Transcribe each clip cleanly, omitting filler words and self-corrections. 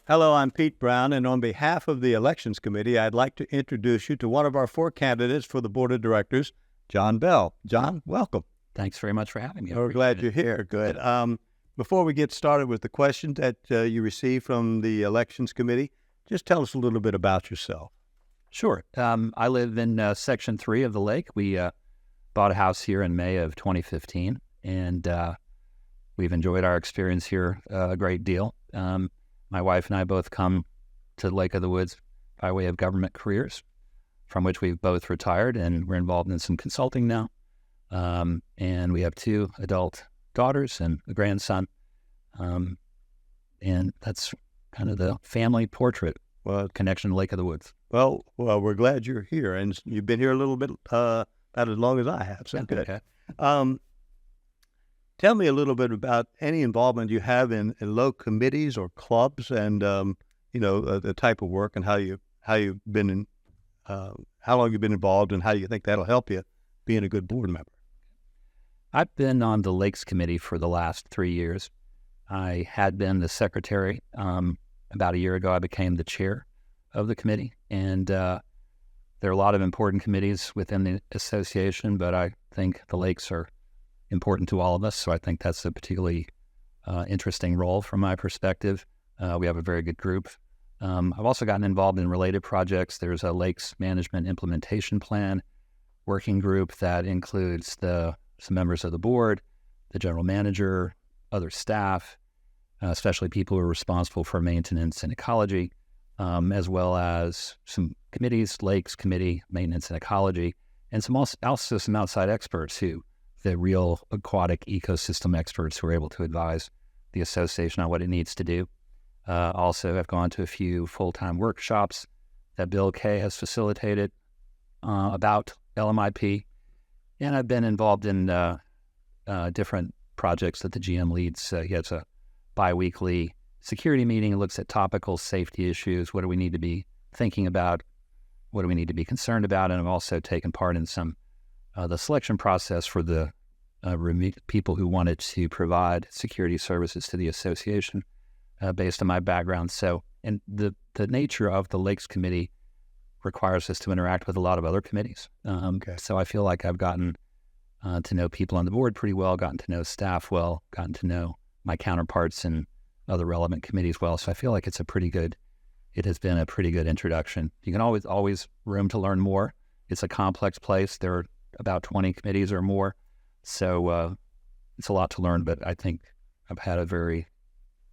Hello, I'm Pete Brown, and on behalf of the Elections Committee, I'd like to introduce you to one of our four candidates for the Board of Directors, John Bell. John, welcome. Thanks very much for having me. We're glad you're here. Good. Before we get started with the questions that you received from the Elections Committee, just tell us a little bit about yourself. Sure. I live in Section 3 of the Lake. We bought a house here in May of 2015, and we've enjoyed our experience here a great deal. My wife and I both come to Lake of the Woods by way of government careers, from which we've both retired, and we're involved in some consulting now. And we have two adult daughters and a grandson. And that's kind of the family portrait connection to Lake of the Woods. Well, we're glad you're here, and you've been here a little bit about as long as I have, so good. Okay. Tell me a little bit about any involvement you have in local committees or clubs, and the type of work and how long you've been involved, and how you think that'll help you being a good board member. I've been on the Lakes Committee for the last 3 years. I had been the secretary. About a year ago, I became the chair of the committee, and there are a lot of important committees within the association, but I think the lakes are important to all of us, so I think that's a particularly interesting role from my perspective. We have a very good group. I've also gotten involved in related projects. There's a Lakes Management Implementation Plan working group that includes some members of the board, the general manager, other staff, especially people who are responsible for maintenance and ecology, as well as some committees, Lakes Committee, Maintenance and Ecology, and also some outside experts the real aquatic ecosystem experts who are able to advise the association on what it needs to do. Also, I've gone to a few full-time workshops that Bill Kay has facilitated about LMIP, and I've been involved in different projects that the GM leads. He has a bi-weekly security meeting. It looks at topical safety issues. What do we need to be thinking about? What do we need to be concerned about? And I've also taken part in some the selection process for the people who wanted to provide security services to the association based on my background. So, and the nature of the Lakes Committee requires us to interact with a lot of other committees. So I feel like I've gotten to know people on the board pretty well, gotten to know staff well, gotten to know my counterparts in other relevant committees well. So I feel like it has been a pretty good introduction. You can always room to learn more. It's a complex place. There are about 20 committees or more. So it's a lot to learn, but I think I've had a very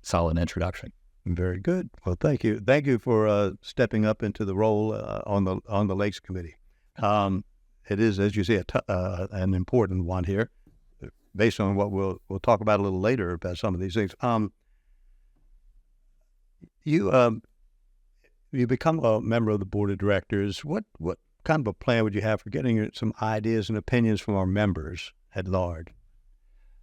solid introduction. Very good. Well, thank you. Thank you for stepping up into the role on the Lakes Committee. It is, as you say, an important one here, based on what we'll talk about a little later about some of these things. You become a member of the board of directors. What kind of a plan would you have for getting some ideas and opinions from our members at large?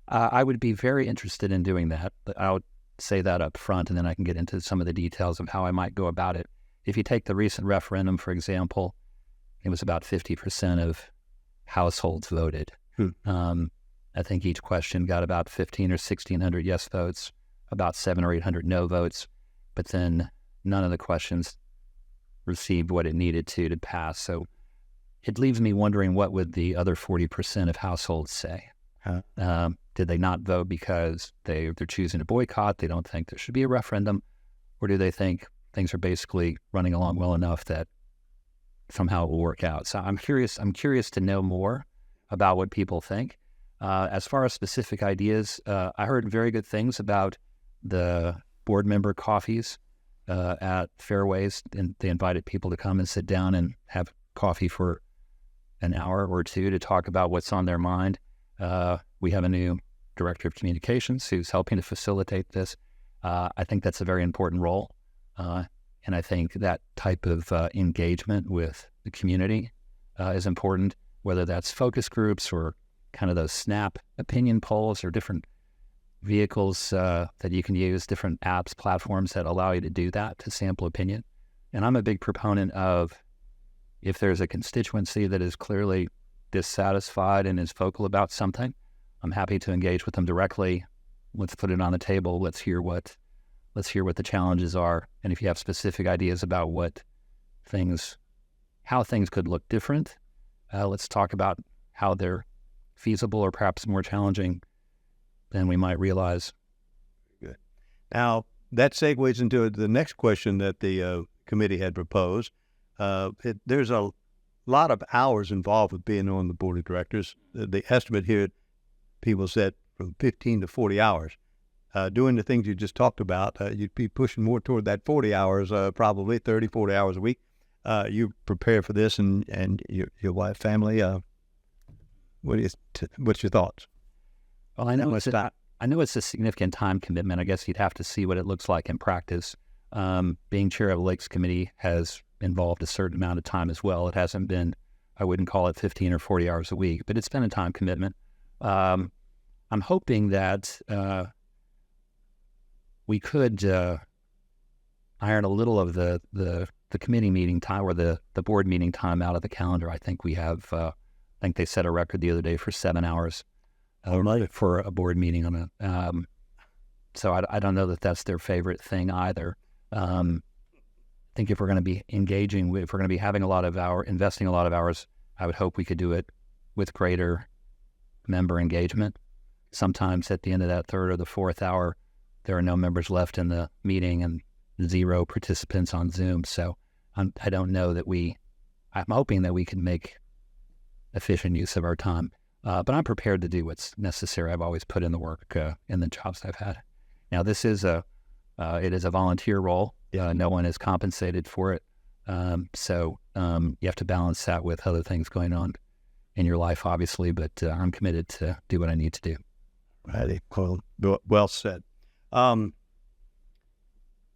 I would be very interested in doing that, but I'll say that up front, and then I can get into some of the details of how I might go about it. If you take the recent referendum, for example, it was about 50% of households voted. I think each question got about 1,500 or 1,600 yes votes, about 700 or 800 no votes, but then none of the questions received what it needed to pass. So it leaves me wondering, what would the other 40% of households say? Did they not vote because they're choosing to boycott? They don't think there should be a referendum, or do they think things are basically running along well enough that somehow it will work out? So I'm curious to know more about what people think. As far as specific ideas, I heard very good things about the board member coffees at Fairways, and they invited people to come and sit down and have coffee for an hour or two to talk about what's on their mind. We have a new director of communications who's helping to facilitate this. I think that's a very important role. And I think that type of engagement with the community is important, whether that's focus groups or kind of those snap opinion polls or different vehicles that you can use, different apps, platforms that allow you to do that, to sample opinion. And I'm a big proponent of, if there's a constituency that is clearly dissatisfied and is vocal about something, I'm happy to engage with them directly. Let's put it on the table. Let's hear what let's hear what the challenges are. And if you have specific ideas about how things could look different, let's talk about how they're feasible or perhaps more challenging than we might realize. Good. Now, that segues into the next question that the committee had proposed. There's a lot of hours involved with being on the board of directors. The estimate here, people said from 15 to 40 hours. Doing the things you just talked about, you'd be pushing more toward that 40 hours, probably 30, 40 hours a week. You prepare for this and your wife, family. What's your thoughts? Well, I know it's a significant time commitment. I guess you'd have to see what it looks like in practice. Being chair of the Lakes Committee has involved a certain amount of time as well. It hasn't been, I wouldn't call it 15 or 40 hours a week, but it's been a time commitment. I'm hoping that we could iron a little of the committee meeting time or the board meeting time out of the calendar. I think we have, I think they set a record the other day for 7 hours for a board meeting so I don't know that that's their favorite thing either. I think if we're going to be engaging, if we're going to be having investing a lot of hours, I would hope we could do it with greater member engagement. Sometimes at the end of that third or the fourth hour, there are no members left in the meeting and 0 participants on Zoom. So I don't know that I'm hoping that we can make efficient use of our time. But I'm prepared to do what's necessary. I've always put in the work in the jobs I've had. Now, this is it is a volunteer role. No one is compensated for it. So you have to balance that with other things going on in your life, obviously. But I'm committed to do what I need to do. Right. Well said.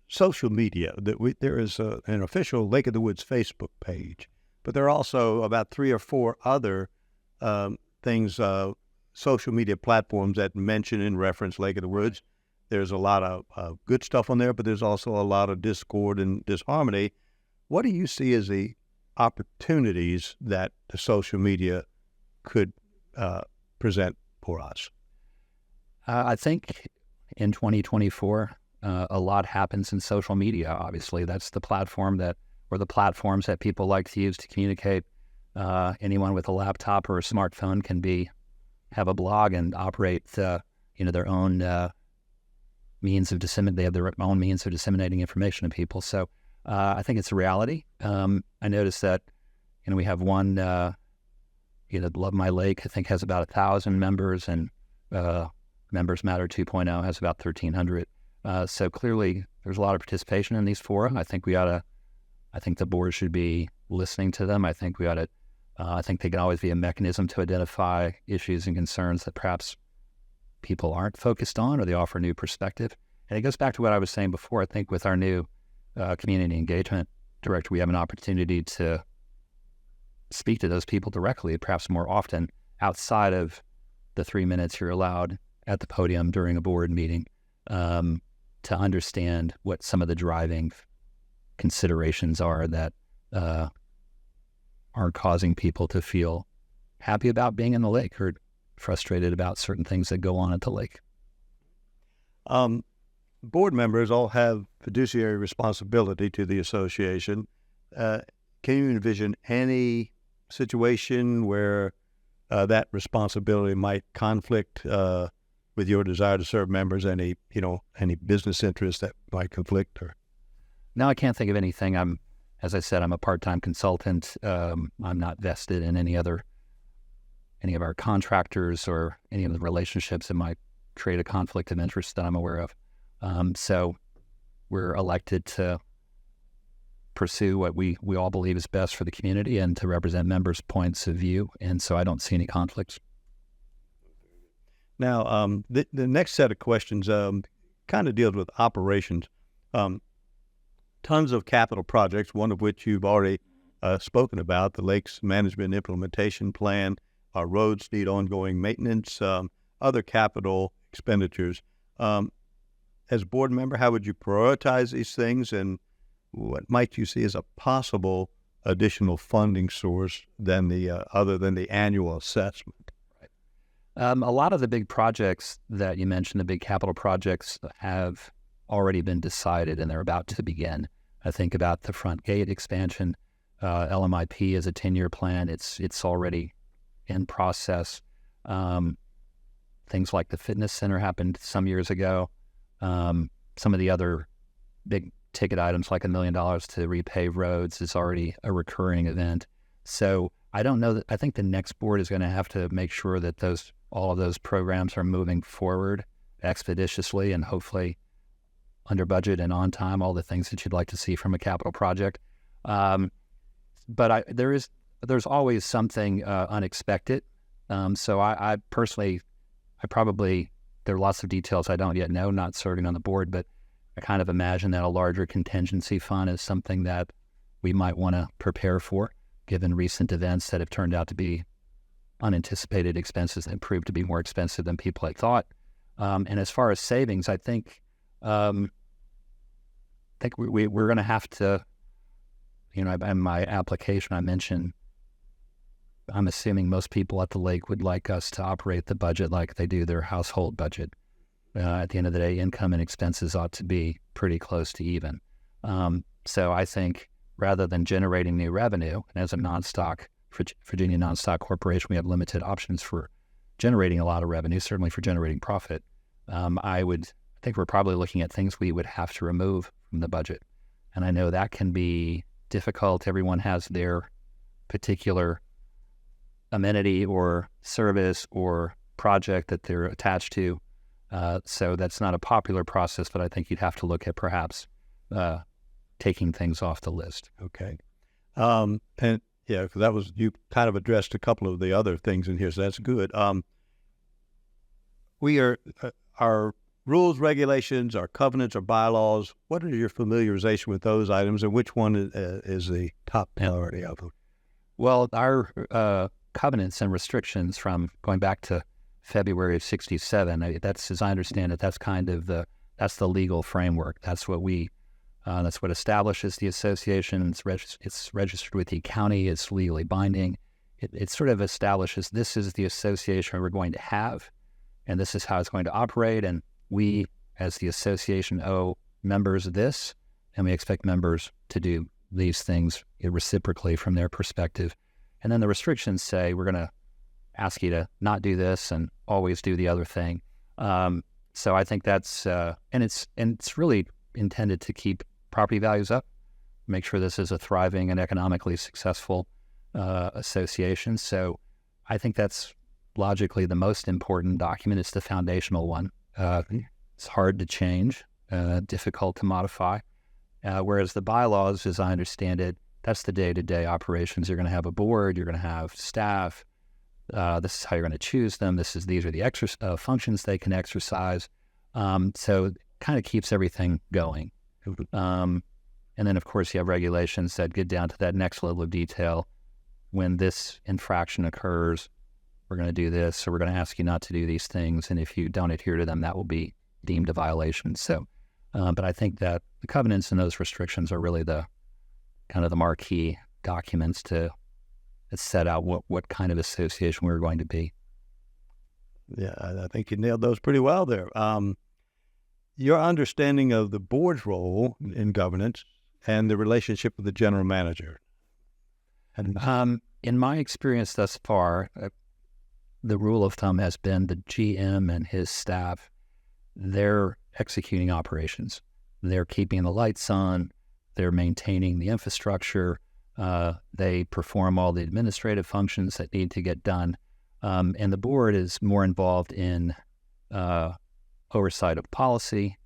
Social media. There is an official Lake of the Woods Facebook page, but there are also about 3 or 4 other things, social media platforms that mention and reference Lake of the Woods. There's a lot of good stuff on there, but there's also a lot of discord and disharmony. What do you see as the opportunities that the social media could present for us? I think in 2024, a lot happens in social media. Obviously, that's the platforms that people like to use to communicate. Anyone with a laptop or a smartphone can have a blog and operate, their own means of they have their own means of disseminating information to people. So I think it's a reality. I noticed that, we have one, Love My Lake, I think has about 1,000 members, and Members Matter 2.0 has about 1,300. So clearly, there's a lot of participation in these fora. I think the board should be listening to them. I think I think they can always be a mechanism to identify issues and concerns that perhaps people aren't focused on, or they offer a new perspective. And it goes back to what I was saying before. I think with our new community engagement director, we have an opportunity to speak to those people directly, perhaps more often, outside of the 3 minutes you're allowed at the podium during a board meeting, to understand what some of the driving considerations are that are causing people to feel happy about being in the lake or frustrated about certain things that go on at the lake. Board members all have fiduciary responsibility to the association. Can you envision any situation where that responsibility might conflict with your desire to serve members? Any business interests that might conflict? Or no, I can't think of anything. As I said, I'm a part-time consultant. I'm not vested in any of our contractors or any of the relationships that might create a conflict of interest that I'm aware of. So we're elected to pursue what we all believe is best for the community and to represent members' points of view. And so I don't see any conflicts. Now, the next set of questions kind of deals with operations. Tons of capital projects, one of which you've already spoken about, the Lakes Management Implementation Plan. Our roads need ongoing maintenance, other capital expenditures. As a board member, how would you prioritize these things, and what might you see as a possible additional funding source than other than the annual assessment? A lot of the big projects that you mentioned, the big capital projects, have already been decided and they're about to begin. I think about the front gate expansion. LMIP is a 10-year plan. It's already in process. Things like the fitness center happened some years ago. Some of the other big ticket items like $1 million to repave roads is already a recurring event. So I don't know that, I think the next board is going to have to make sure that all of those programs are moving forward expeditiously and hopefully under budget and on time, all the things that you'd like to see from a capital project. But there's always something unexpected. So I personally, there are lots of details I don't yet know, not serving on the board, but I kind of imagine that a larger contingency fund is something that we might want to prepare for, given recent events that have turned out to be unanticipated expenses and proved to be more expensive than people had thought. And as far as savings, I think we're going to have to, in my application I mentioned, I'm assuming most people at the lake would like us to operate the budget like they do their household budget. At the end of the day, income and expenses ought to be pretty close to even. So I think rather than generating new revenue, and as a non-stock, Virginia non-stock corporation, we have limited options for generating a lot of revenue, certainly for generating profit. I think we're probably looking at things we would have to remove from the budget. And I know that can be difficult. Everyone has their particular amenity or service or project that they're attached to. So that's not a popular process, but I think you'd have to look at perhaps taking things off the list. Okay. And yeah, because you kind of addressed a couple of the other things in here, so that's good. Our rules, regulations, our covenants, our bylaws, what are your familiarization with those items, and which one is the top priority of them? Well, our covenants and restrictions from going back to February of '67, that's, as I understand it, that's kind of that's the legal framework. That's what that's what establishes the association. It's registered with the county. It's legally binding. It sort of establishes this is the association we're going to have, and this is how it's going to operate. And we, as the association, owe members this, and we expect members to do these things reciprocally from their perspective. And then the restrictions say we're going to ask you to not do this and always do the other thing. So I think that's and it's really intended to keep property values up, make sure this is a thriving and economically successful association. So I think that's logically the most important document. It's the foundational one. It's hard to change, difficult to modify. Whereas the bylaws, as I understand it, that's the day-to-day operations. You're going to have a board, you're going to have staff. This is how you're going to choose them. These are the functions they can exercise. So it kind of keeps everything going. And then, of course, you have regulations that get down to that next level of detail. When this infraction occurs, we're going to do this, or we're going to ask you not to do these things. And if you don't adhere to them, that will be deemed a violation. So, but I think that the covenants and those restrictions are really the kind of the marquee documents to set out what kind of association we're going to be. Yeah, I think you nailed those pretty well there. Your understanding of the board's role in governance and the relationship with the general manager. In my experience thus far, the rule of thumb has been the GM and his staff, they're executing operations. They're keeping the lights on. They're maintaining the infrastructure. They perform all the administrative functions that need to get done. And the board is more involved in oversight of policy,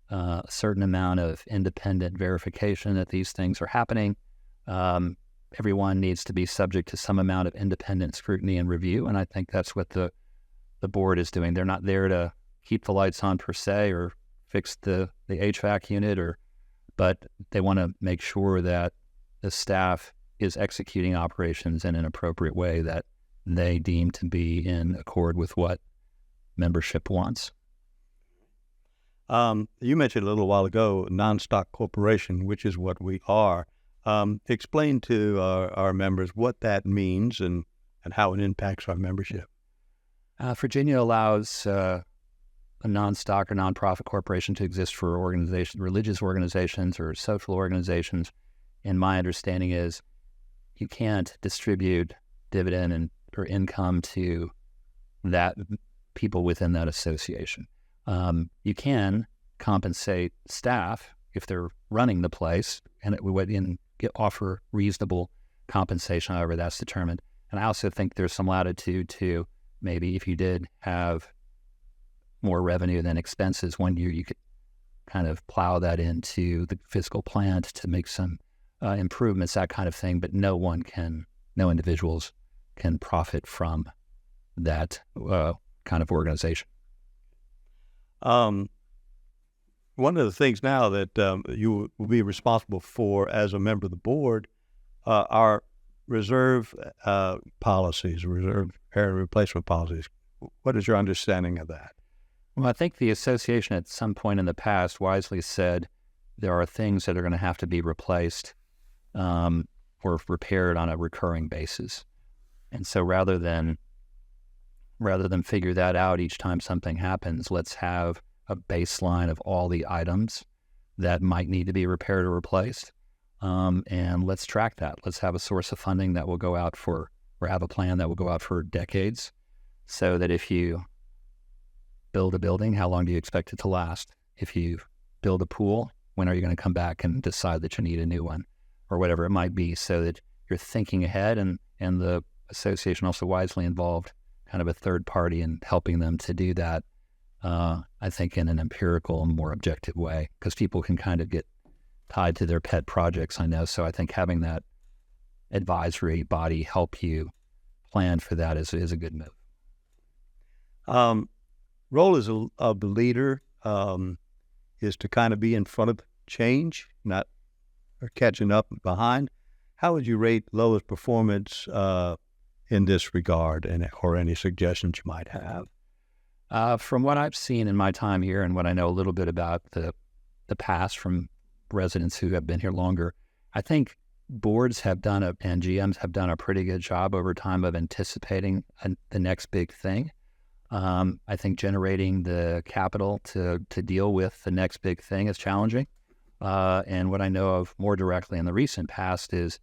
a certain amount of independent verification that these things are happening. Everyone needs to be subject to some amount of independent scrutiny and review, and I think that's what the board is doing. They're not there to keep the lights on per se or fix the HVAC unit, but they want to make sure that the staff is executing operations in an appropriate way that they deem to be in accord with what membership wants. You mentioned a little while ago non-stock corporation, which is what we are. Explain to our members what that means and how it impacts our membership. Virginia allows a non-stock or non-profit corporation to exist for religious organizations or social organizations. And my understanding is you can't distribute dividend or income to that people within that association. You can compensate staff if they're running the place, and it would offer reasonable compensation, however that's determined. And I also think there's some latitude to maybe if you did have more revenue than expenses one year, you could kind of plow that into the fiscal plan to make some improvements, that kind of thing. But no individuals can profit from that kind of organization. One of the things now that you will be responsible for as a member of the board are reserve policies, reserve area replacement policies. What is your understanding of that? Well, I think the association at some point in the past wisely said there are things that are going to have to be replaced or repaired on a recurring basis. And so rather than figure that out each time something happens, let's have a baseline of all the items that might need to be repaired or replaced. And let's track that. Let's have a source of funding that will go out or have a plan that will go out for decades, so that if you build a building, how long do you expect it to last? If you build a pool, when are you going to come back and decide that you need a new one, or whatever it might be, so that you're thinking ahead, and the association also wisely involved kind of a third party in helping them to do that, I think in an empirical and more objective way, because people can kind of get tied to their pet projects, I know. So I think having that advisory body help you plan for that is a good move. Role as a leader is to kind of be in front of change, not catching up behind. How would you rate Lowe's performance in this regard, or any suggestions you might have? From what I've seen in my time here and what I know a little bit about the past from residents who have been here longer, I think boards have done and GMs have done a pretty good job over time of anticipating the next big thing. I think generating the capital to deal with the next big thing is challenging. And what I know of more directly in the recent past is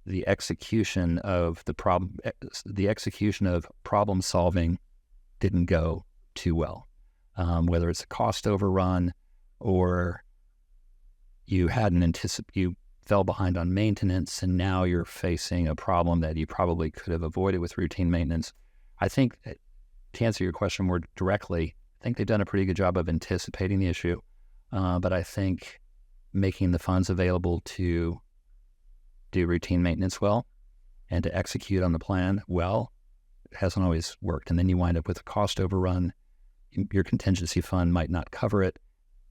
the execution of problem solving didn't go too well. Whether it's a cost overrun or you fell behind on maintenance and now you're facing a problem that you probably could have avoided with routine maintenance. I think to answer your question more directly, I think they've done a pretty good job of anticipating the issue. But I think making the funds available to do routine maintenance well and to execute on the plan well hasn't always worked. And then you wind up with a cost overrun. Your contingency fund might not cover it.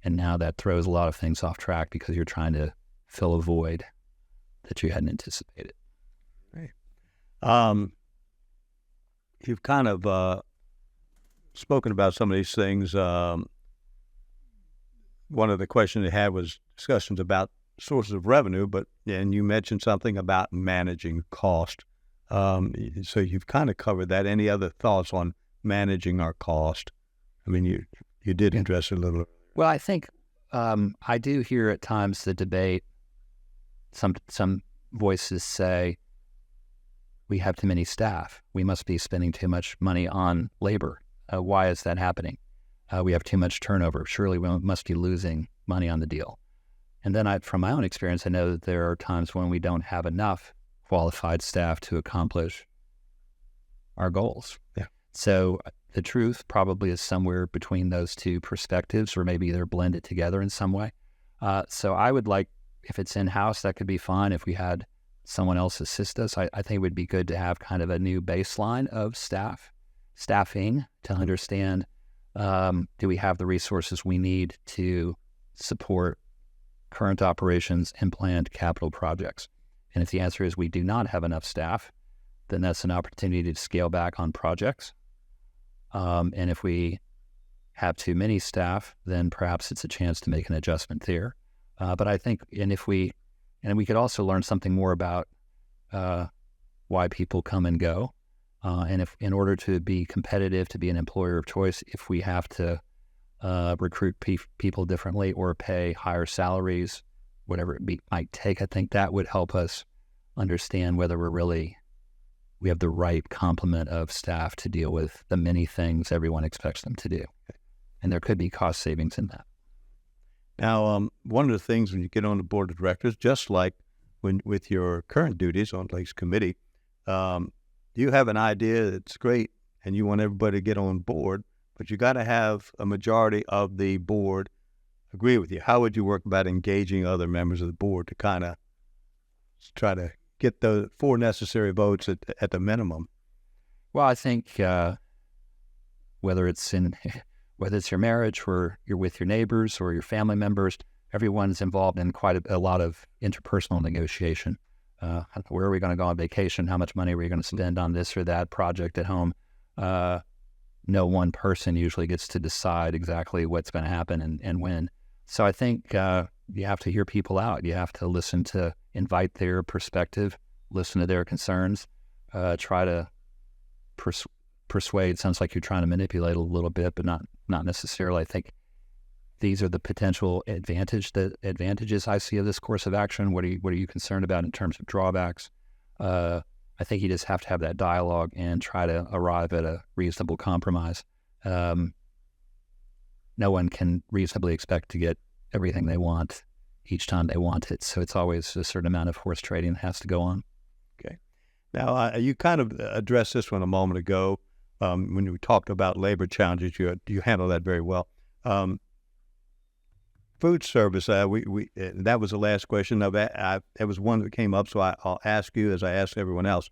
And now that throws a lot of things off track because you're trying to fill a void that you hadn't anticipated. Right. You've kind of spoken about some of these things. One of the questions they had was discussions about sources of revenue, and you mentioned something about managing cost. So you've kind of covered that. Any other thoughts on managing our cost? I mean, you did address it a little. Well, I think I do hear at times the debate, some voices say, we have too many staff. We must be spending too much money on labor. Why is that happening? We have too much turnover. Surely we must be losing money on the deal. And then from my own experience, I know that there are times when we don't have enough qualified staff to accomplish our goals. Yeah. So the truth probably is somewhere between those two perspectives, or maybe they're blended together in some way. So I would like, if it's in-house, that could be fine. If we had someone else assist us, I think it would be good to have kind of a new baseline of staffing to understand, do we have the resources we need to support current operations and planned capital projects? And if the answer is we do not have enough staff, then that's an opportunity to scale back on projects. And if we have too many staff, then perhaps it's a chance to make an adjustment there. But I think, and we could also learn something more about why people come and go. And if, in order to be competitive, to be an employer of choice, if we have to recruit people differently, or pay higher salaries, whatever it might take. I think that would help us understand whether we have the right complement of staff to deal with the many things everyone expects them to do. And there could be cost savings in that. Now, one of the things when you get on the board of directors, just like with your current duties on Lakes Committee, you have an idea that's great and you want everybody to get on board, but you got to have a majority of the board agree with you. How would you work about engaging other members of the board to kind of try to get the 4 necessary votes at the minimum? Well, I think whether it's your marriage or you're with your neighbors or your family members, everyone's involved in quite a lot of interpersonal negotiation. Where are we going to go on vacation? How much money are we going to spend on this or that project at home? No one person usually gets to decide exactly what's going to happen and when. So I think you have to hear people out. You have to invite their perspective, listen to their concerns, try to persuade. Sounds like you're trying to manipulate a little bit, but not necessarily. I think these are the potential advantages I see of this course of action. What are you concerned about in terms of drawbacks? I think you just have to have that dialogue and try to arrive at a reasonable compromise. No one can reasonably expect to get everything they want each time they want it. So it's always a certain amount of horse trading that has to go on. Okay. Now, you kind of addressed this one a moment ago when we talked about labor challenges. You handled that very well. Food service, that was the last question. It was one that came up, so I'll ask you as I ask everyone else.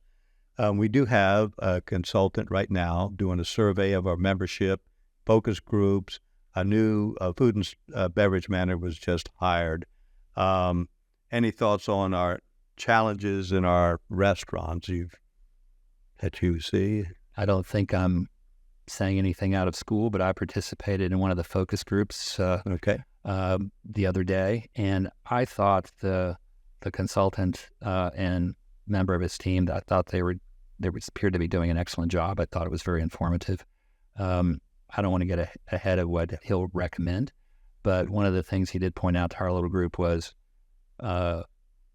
We do have a consultant right now doing a survey of our membership, focus groups. A new food and beverage manager was just hired. Any thoughts on our challenges in our restaurants that you see? I don't think I'm saying anything out of school, but I participated in one of the focus groups the other day, and I thought the consultant and member of his team, I thought they appeared to be doing an excellent job. I thought it was very informative. I don't want to get ahead of what he'll recommend, but one of the things he did point out to our little group was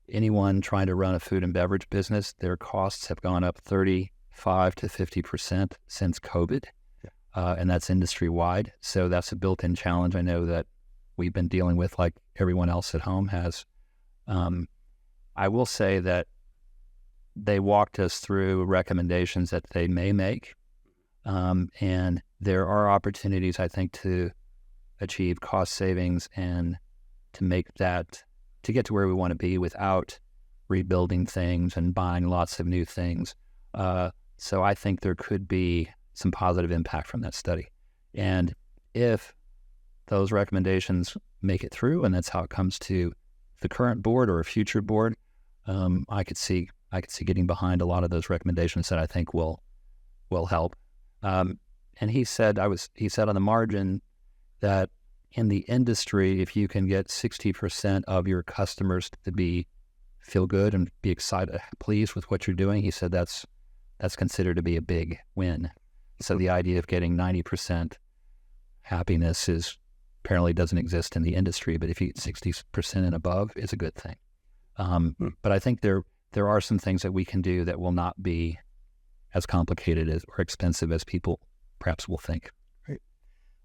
anyone trying to run a food and beverage business, their costs have gone up 35 to 50% since COVID, and that's industry-wide. So that's a built-in challenge I know that we've been dealing with like everyone else at home has. I will say that they walked us through recommendations that they may make, and there are opportunities, I think, to achieve cost savings and to get to where we want to be without rebuilding things and buying lots of new things. So I think there could be some positive impact from that study. And if those recommendations make it through, and that's how it comes to the current board or a future board, I could see getting behind a lot of those recommendations that I think will help. And he said on the margin that in the industry, if you can get 60% of your customers to feel good and be excited, pleased with what you're doing, he said that's considered to be a big win. So the idea of getting 90% happiness apparently doesn't exist in the industry, but if you get 60% and above, it's a good thing. But I think there are some things that we can do that will not be as complicated or expensive as people perhaps will think. Right.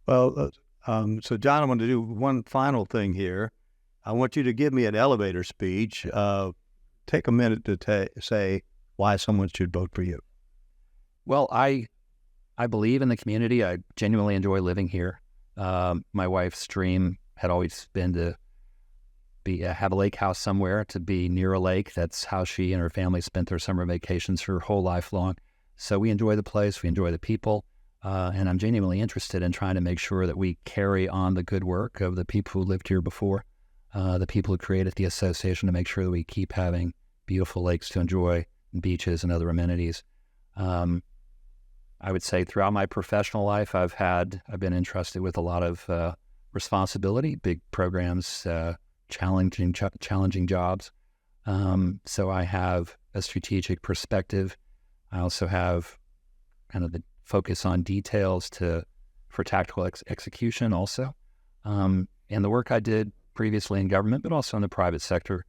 Well, so John, I want to do one final thing here. I want you to give me an elevator speech. Take a minute to say why someone should vote for you. Well, I believe in the community. I genuinely enjoy living here. My wife's dream had always been to have a lake house somewhere, to be near a lake. That's how she and her family spent their summer vacations her whole life long. So we enjoy the place, we enjoy the people, and I'm genuinely interested in trying to make sure that we carry on the good work of the people who lived here before, the people who created the association, to make sure that we keep having beautiful lakes to enjoy, beaches and other amenities. I would say throughout my professional life, I've been entrusted with a lot of responsibility, big programs, challenging jobs. So I have a strategic perspective. I also have kind of the focus on details to for tactical execution also. And the work I did previously in government, but also in the private sector,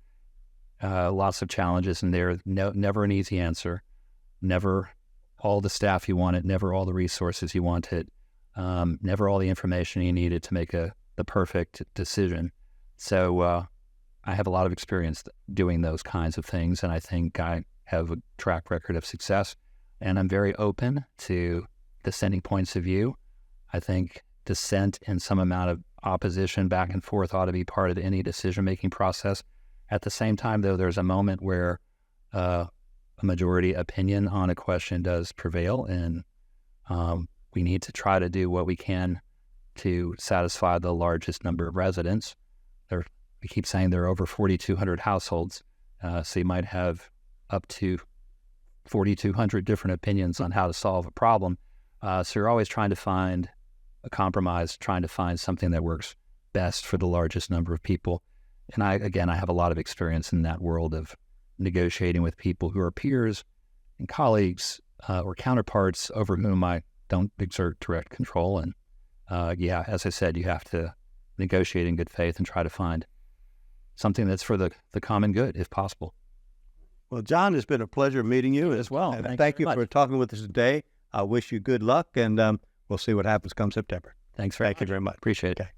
lots of challenges in there. Never an easy answer. Never all the staff you wanted, never all the resources you wanted, never all the information you needed to make the perfect decision. So I have a lot of experience doing those kinds of things, and I think I have a track record of success. And I'm very open to dissenting points of view. I think dissent and some amount of opposition back and forth ought to be part of any decision-making process. At the same time, though, there's a moment where a majority opinion on a question does prevail, and we need to try to do what we can to satisfy the largest number of residents. We keep saying there are over 4,200 households, so you might have up to 4,200 different opinions on how to solve a problem. So you're always trying to find a compromise, trying to find something that works best for the largest number of people. And I have a lot of experience in that world of negotiating with people who are peers and colleagues or counterparts over whom I don't exert direct control. And as I said, you have to negotiate in good faith and try to find something that's for the common good, if possible. Well, John, it's been a pleasure meeting you as well. And thank you for talking with us today. I wish you good luck, and we'll see what happens come September. Thank you very much. Appreciate it. Okay.